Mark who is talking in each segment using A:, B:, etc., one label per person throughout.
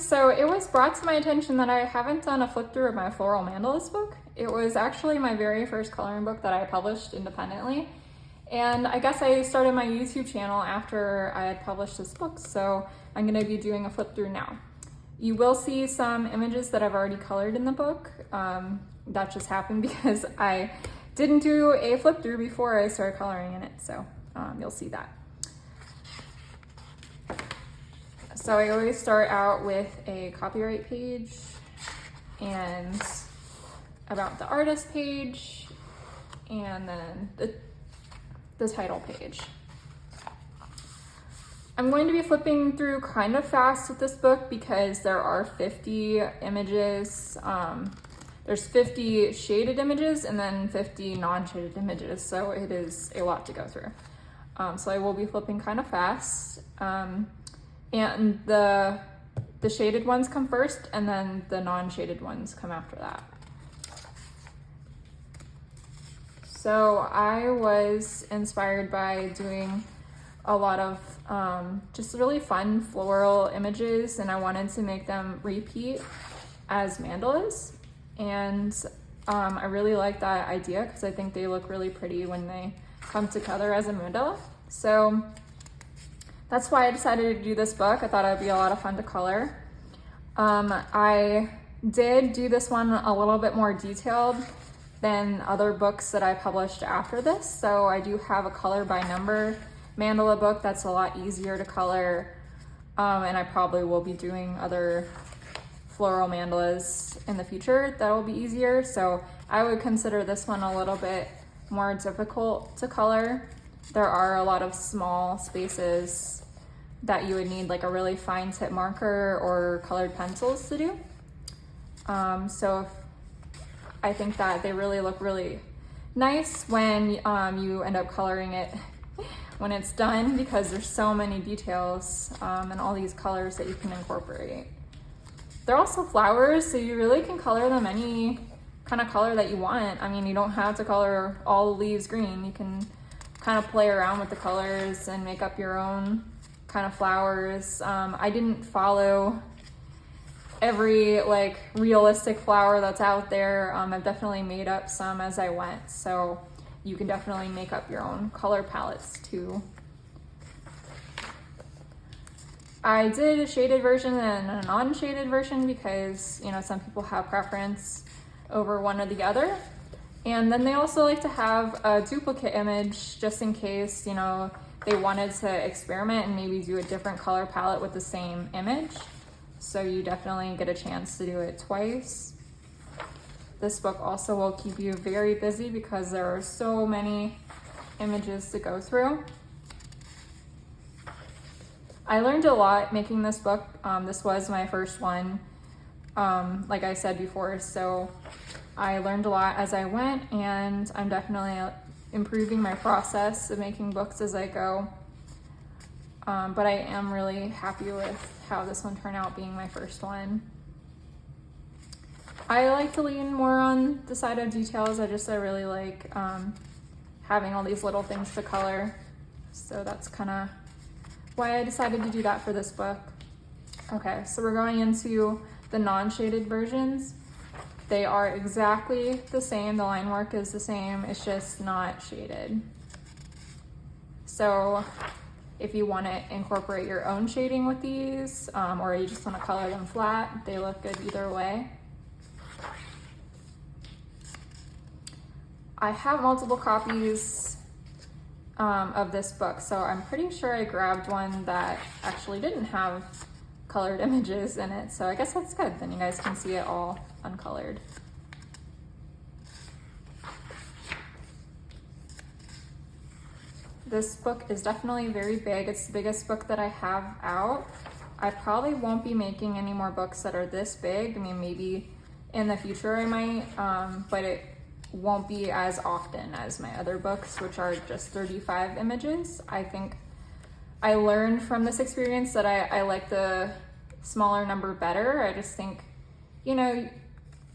A: So it was brought to my attention that I haven't done a flip through of my Floral Mandalas book. It was actually my very first coloring book that I published independently. And I guess I started my YouTube channel after I had published this book, so I'm gonna be doing a flip through now. You will see some images that I've already colored in the book. That just happened because I didn't do a flip through before I started coloring in it, so you'll see that. So I always start out with a copyright page and about the artist page, and then the title page. I'm going to be flipping through kind of fast with this book because there are 50 images. There's 50 shaded images and then 50 non-shaded images, so it is a lot to go through. So I will be flipping kind of fast. And the shaded ones come first, and then the non-shaded ones come after that. So I was inspired by doing a lot of just really fun floral images, and I wanted to make them repeat as mandalas. And I really like that idea because I think they look really pretty when they come together as a mandala. So that's why I decided to do this book. I thought it would be a lot of fun to color. I did do this one a little bit more detailed than other books that I published after this. So I do have a color by number mandala book that's a lot easier to color. And I probably will be doing other floral mandalas in the future that will be easier. So I would consider this one a little bit more difficult to color. There are a lot of small spaces that you would need like a really fine tip marker or colored pencils to do. So I think that they really look really nice when you end up coloring it when it's done, because there's so many details and all these colors that you can incorporate. They're also flowers, so you really can color them any kind of color that you want. I mean, you don't have to color all the leaves green. You can kind of play around with the colors and make up your own kind of flowers. I didn't follow every like realistic flower that's out there. I've definitely made up some as I went, so you can definitely make up your own color palettes too. I did a shaded version and a non-shaded version because, you know, some people have preference over one or the other. And then they also like to have a duplicate image just in case, you know, they wanted to experiment and maybe do a different color palette with the same image. So you definitely get a chance to do it twice. This book also will keep you very busy because there are so many images to go through. I learned a lot making this book. This was my first one, like I said before, so I learned a lot as I went, and I'm definitely improving my process of making books as I go. But I am really happy with how this one turned out, being my first one. I like to lean more on the side of details. I really like having all these little things to color. So that's kind of why I decided to do that for this book. Okay, so we're going into the non-shaded versions. They are exactly the same. The line work is the same. It's just not shaded. So if you want to incorporate your own shading with these, or you just want to color them flat, they look good either way. I have multiple copies of this book, so I'm pretty sure I grabbed one that actually didn't have colored images in it, so I guess that's good. Then you guys can see it all uncolored. This book is definitely very big. It's the biggest book that I have out. I probably won't be making any more books that are this big. I mean, maybe in the future I might, but it won't be as often as my other books, which are just 35 images. I think I learned from this experience that I like the smaller number better. I just think, you know,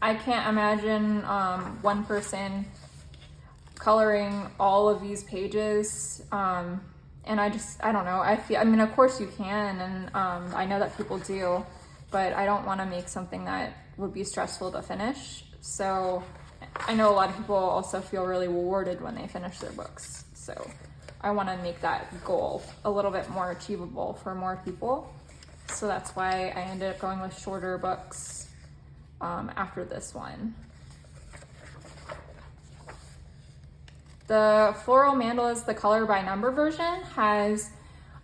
A: I can't imagine one person coloring all of these pages. And I don't know, I mean, of course you can, and I know that people do, but I don't want to make something that would be stressful to finish. So I know a lot of people also feel really rewarded when they finish their books. So I want to make that goal a little bit more achievable for more people. So that's why I ended up going with shorter books after this one. The Floral Mandalas, the color by number version, has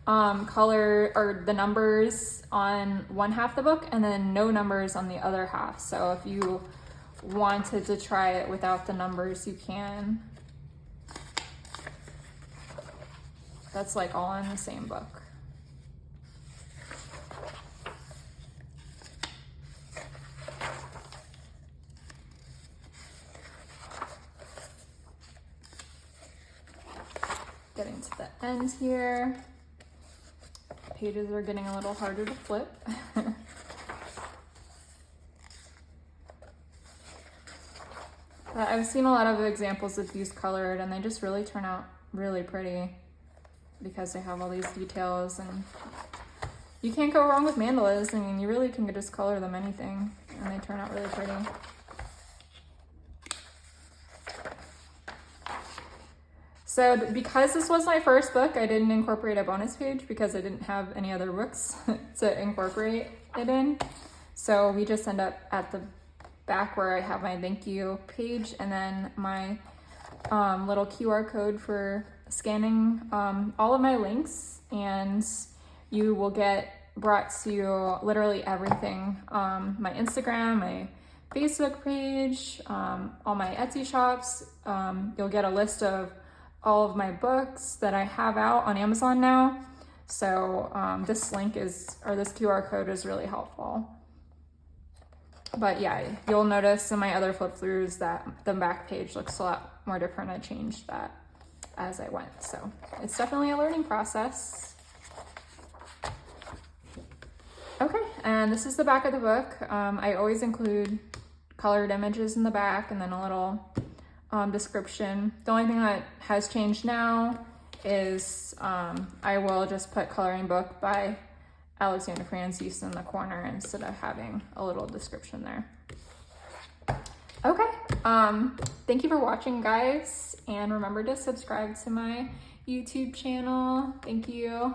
A: color or the numbers on one half of the book and then no numbers on the other half. So if you wanted to try it without the numbers, you can. That's like all in the same book. Getting to the end here. Pages are getting a little harder to flip. But I've seen a lot of examples of these colored and they just really turn out really pretty because they have all these details, and you can't go wrong with mandalas. I mean, you really can just color them anything and they turn out really pretty. So because this was my first book, I didn't incorporate a bonus page because I didn't have any other books to incorporate it in. So we just end up at the back where I have my thank you page and then my little QR code for scanning all of my links, and you will get brought to literally everything. My Instagram, my Facebook page, all my Etsy shops. You'll get a list of all of my books that I have out on Amazon now. So this link is, or this QR code is really helpful. But yeah, you'll notice in my other flip throughs that the back page looks a lot more different. I changed that as I went. So it's definitely a learning process. Okay, and this is the back of the book. I always include colored images in the back and then a little description. The only thing that has changed now is I will just put coloring book by Alexandra Franzese in the corner instead of having a little description there. Okay, thank you for watching, guys, and remember to subscribe to my YouTube channel. Thank you.